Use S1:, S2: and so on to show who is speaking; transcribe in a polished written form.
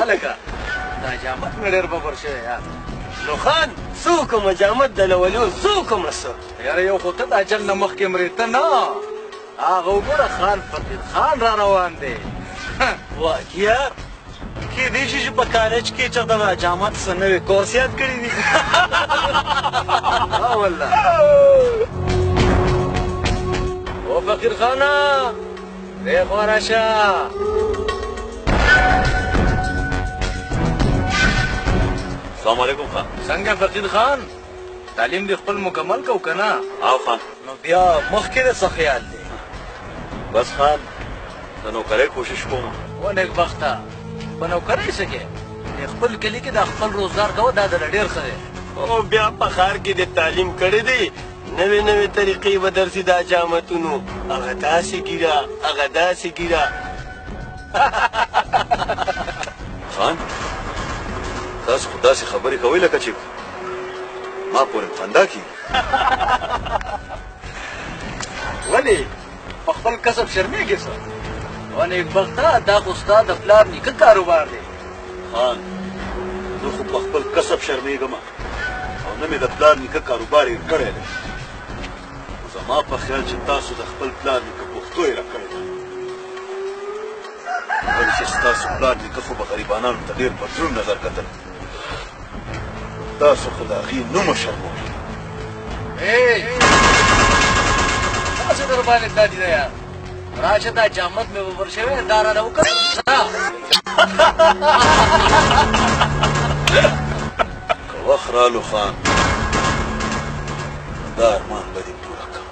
S1: هلکه دا جامد مې ډېر ببر شوی یار.
S2: نو خان څه وکړمه جامد د لولو څه وکړمه څه
S1: یاره یو خو ته د اجل نه مخکې مرې ته نه هغه وګوره خان فقیر خان را روان دی.
S2: واقعیا کېدای شي چې په کالج کې چېرته د جامد څه نوی کورس یاد کړي دي.
S1: والله او فقیر خانه دی خوا راشه.
S3: السلام علیکم خان.
S1: څنګه فقیر خان تعلیم دې خپل مکمل کو که نه؟
S3: او خان
S2: نو بیا مخکې د څه خیال دی؟
S3: بس خان د نوکرۍ کوشش کوم.
S1: و نیکبخته په نوکرۍ څه کې د خپل کلي کې د خپل روزګار کوه دا درله ډېر ښه دی.
S2: او بیا په ښار کې د تعلیم کړی دی نوې نوې طریقې به درسي دا جامتونو هغه داسې ګیره هغه داسې ګیره.
S3: خان تاسو خو داسې خبرې کوئ لکه چې ما پورې خندا کېږي.
S1: ولې په خپل کسب شرمېږې څه؟ و نیکبخته دا خو ستا د پلار نیکه کاروبار دی.
S3: خان زه خو په خپل کسب شرمېږم او نه مې د پلار نیکه کاروبار هېر کړی دی. زما په خیال چې تاسو د خپل پلار نیکه پښتو هېره کړې ده. ولې چې ستاسو پلار نیکه خو به غریبانانو ته ډېر په دروند نظر کتل. تاسو خو د هغې نوم وشرموئ.
S1: داسې در باندې دادي ده یار. راشه دا جامد مې ببر شوی دا رانه وکړه.
S3: که وخت رالو خان دا ارمان به دې پوره کړم.